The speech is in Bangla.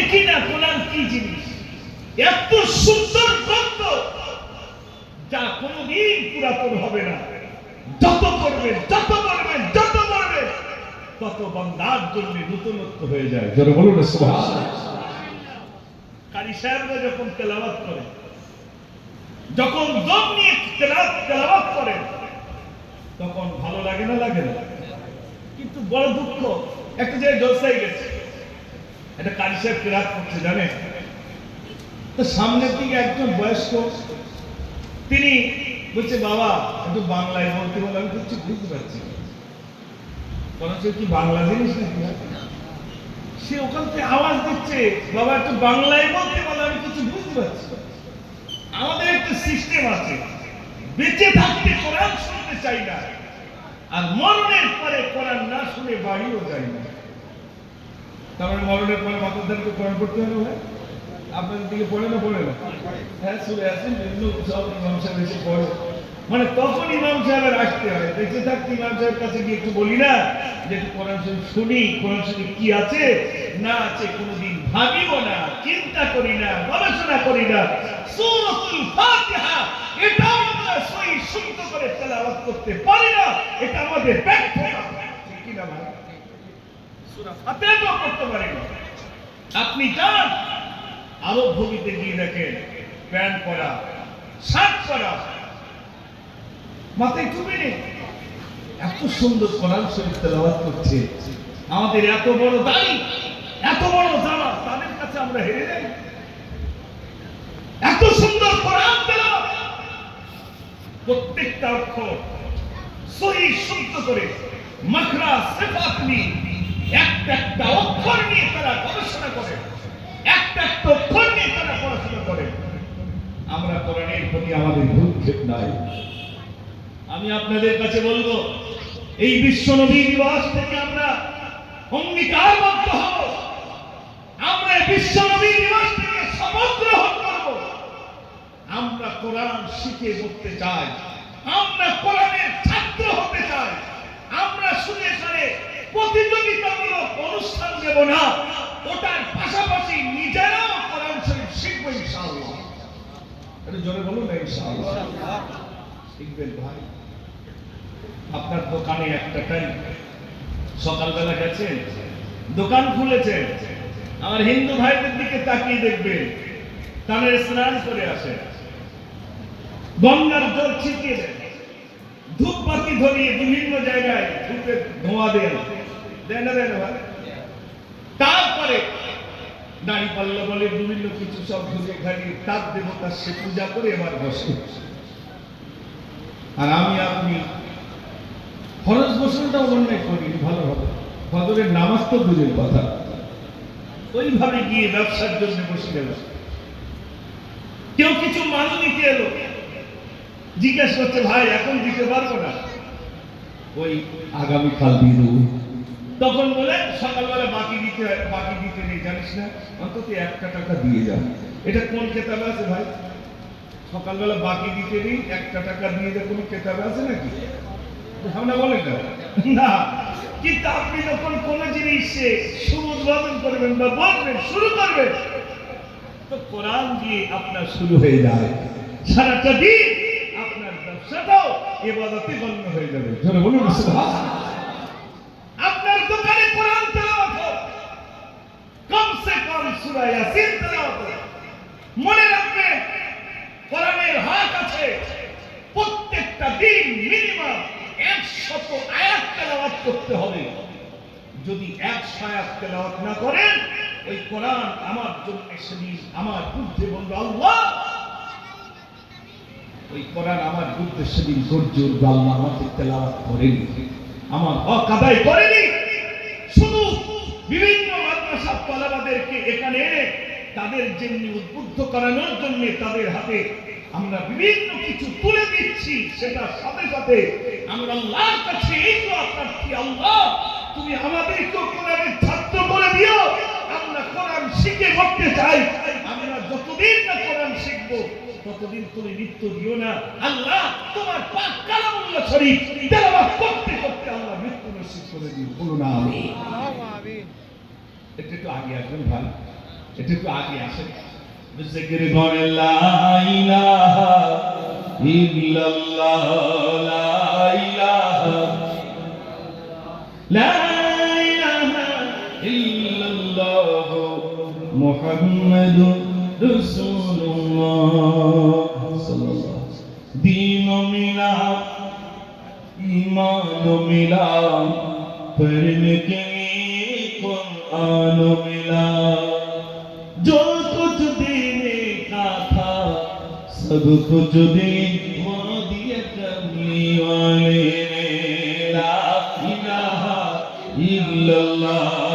দেখি না কোরআন কি জিনিস, এত সুন্দর গ্রন্থ যা কোনদিন পুরাতন হবে না। যত পড়বেন যত পড়বেন যত পড়বেন তত বান্দার জন্য নতুনত্ব হয়ে যায়। যারা বলুন না সুবহানাল্লাহ। কারি সাহেবরা যখন তেলাওয়াত করে, যখন দম নিয়ে তেলাওয়াত করেন, তখন ভালো লাগে না? লাগে না? কিন্তু বড় দুঃখ, একটা জায়গায় জলসায় গেছে, একটা কারি সাহেব কেরাত করছে, জানেন তো সামনের দিকে একজন বয়স্ক, তিনি বলছে বাবা একটু বাংলায় বলতে বলে, আমি কিছু বুঝতে পারছি কারণ সে কি বাংলা জিনিস নাকি? সে ওখান থেকে আওয়াজ দিচ্ছে বাবা একটু বাংলায় বলতে বলে, আমি কিছু বুঝতে পারছি। আমাদের একটা সিস্টেম আছে, বেঁচে থাকতে কোরআন শুনতে চাই না, আর মরণের পরে কোরআন না শুনে বাড়িও যাই না। তারপরে মরণের পরে মাতাদেরকে কোরআন পড়তে হবে ভাই? আপনাদের দিকে পড়ে না? পড়ে না? হ্যাঁ, শুনে আসেন বিভিন্ন সব ইমাম সাহেব এসে পড়ে, মানে তখন ইমাম সাহেবের আসতে হয়। বেঁচে থাকতে ইমাম সাহেবের কাছে গিয়ে একটু বলি না যে একটু কোরআন শরীফ শুনি, কোরআন শরীফ কি আছে না আছে কোনোদিন ভাবিও না, চিন্তা করি না, গবেষণা করি না। সূরাতুল ফাতিহা এটাও আমরা সহি শুদ্ধ করে তেলাওয়াত করতে পারি না, এটা আমাদের ব্যর্থতা। ঠিক কি না ভাই? সূরা ফাতিহা পড়তে পারি না। আপনি যান আরব ভূমিতে গিয়ে দেখেন, প্যান্ট পরা, শার্ট পরা, মাথায় টুপি নেই, এত সুন্দর কোরআন শরীফ তেলাওয়াত করছে। আমাদের এত বড় দাড়ি, এত বড় জামা, তাদের কাছে আমরা হেরে যাই। এত সুন্দর কোরআন তেলাওয়াত, প্রত্যেকটা অক্ষর সহি শুদ্ধ করে মাখরা সিফাত নিয়ে একটা একটা অক্ষর নিয়ে তারা গবেষণা করে, একটা একটা অক্ষর নিয়ে তারা পড়াশোনা করে। আমরা কোরআনের প্রতি আমাদের ভ্রুক্ষেপ নাই। আমি আপনাদের কাছে বলবো, এই বিশ্ব নবী দিবস থেকে আমরা অঙ্গীকারবদ্ধ হব, আমরা বিশ্ব নবী দিবস থেকে শপথ গ্রহণ করব, আমরা কোরআন শিখে পড়তে চাই, আমরা কোরআনের ছাত্র হতে চাই। আমরা শুনে এখানে প্রতিযোগিতামূলক অনুষ্ঠান দেব না, ওটার পাশাপাশি নিজেরাও কোরআন শরীফ শিখবো ইনশাআল্লাহ। এটা জোরে বলুন না ইনশাআল্লাহ। শিখবেন ভাই। আপনার দোকানে একটা টাইম সকালবেলা গেছেন, দোকান খুলেছেন, আমার হিন্দু ভাইদের দিকে তাকিয়ে দেখবেন, তাদের স্নান করে আসে, গঙ্গার জল ছিটিয়ে দেন, ধূপবাতি ধরিয়ে বিভিন্ন জায়গায় ধূপের ধোঁয়া দেন, দেন না দেন ভাই? তারপরে দাড়ি পাল্লা বলে বিভিন্ন কিছু সব ধুয়ে খাইয়ে তার দেবতার সে পূজা করে এবার বসে। আর আমি আপনি ফরজ গোসলটাও অন্যায় করি ভালো হবে, ফজরের নামাজ তো দূরের কথা, ওইভাবে গিয়ে ব্যবসার জন্য বসে গেল। কেউ কিছু মাল নিতে এলো, জিজ্ঞেস করছে ভাই এখন দিতে পারবো না, ওই আগামীকাল দিয়ে দেবো। তখন বলে সকালবেলা বাকি দিতে নেই, জানিস না, অন্তত 1 টাকা দিয়ে যাও। এটা কোন কেতাবে আছে ভাই? সকালবেলা বাকি দিতে নেই 1 টাকা দিয়ে দেয়, কোন কেতাবে আছে নাকি? আমরা বলেন না। কিন্তু আপনি যখন কোন জিনিসে শুরু উদ্বোধন করবেন বা বলবেন শুরু করবেন, তো কোরআন দিয়ে আপনার শুরু হয়ে যায়, সারাটা দিন আপনার ব্যবসাটাও ইবাদতে গণ্য হয়ে যাবে। জোরে বলুন সুবহানাল্লাহ। আপনার দোকানে কোরআন তেলাওয়াত হোক, কমসে কম সূরা ইয়াসিন তেলাওয়াত হোক। মনে রাখবেন কোরআনের হক আছে, প্রত্যেকটা দিন মিনিমাম 100 আয়াত তেলাওয়াত করতে হবে। যদি 100 আয়াত তেলাওয়াত না করেন, ওই কোরআন আমার জন্য সেদিন আমার বুদ্ধি বলবে আল্লাহ, ওই কোরআন আমার বুদ্ধি সেদিন গর্জে উঠবে আল্লাহ আমাকে তেলাওয়াত করেনি, আমার হক আদায় করেনি। শুধু বিভিন্ন মাদ্রাসা তালেবাদেরকে এখানে এনে তাদের যেমনি উদ্বুদ্ধ করানোর জন্য তাদের হাতে আমরা বিভিন্ন কিছু তুলে দিচ্ছি, সেটার সাথে সাথে আমরা আল্লাহর কাছে এই দোয়া করছি, আল্লাহ তুমি আমাদেরকে কোরআনের ছাত্র করে দিও। আমরা কোরআন শিখে করতে চাই, আমরা যতদিন না কোরআন শিখবো ততদিন তুমি মৃত্যু দিও না। আল্লাহ তোমার পাক কালামুল্লাহ শরীফ তেলাওয়াত করতে করতে আল্লাহ মৃত্যু নসিব করে দিও। বলুন আমিন। একটু আগে আসবেন ভাই, এটা একটু আগে আসে জিকির করে লা ইলাহা ইল্লাল্লাহ লা ইলাহা লা ইলাহা ইল্লাল্লাহ মুহাম্মাদুর রাসূলুল্লাহ সাল্লাল্লাহু दीन मिला ईमान मिला पढ़ने के लिए कुरान मिला जो कुछ देने का था सब कुछ दे वो दिया करने वाले ने ला इलाहा इल्लल्लाह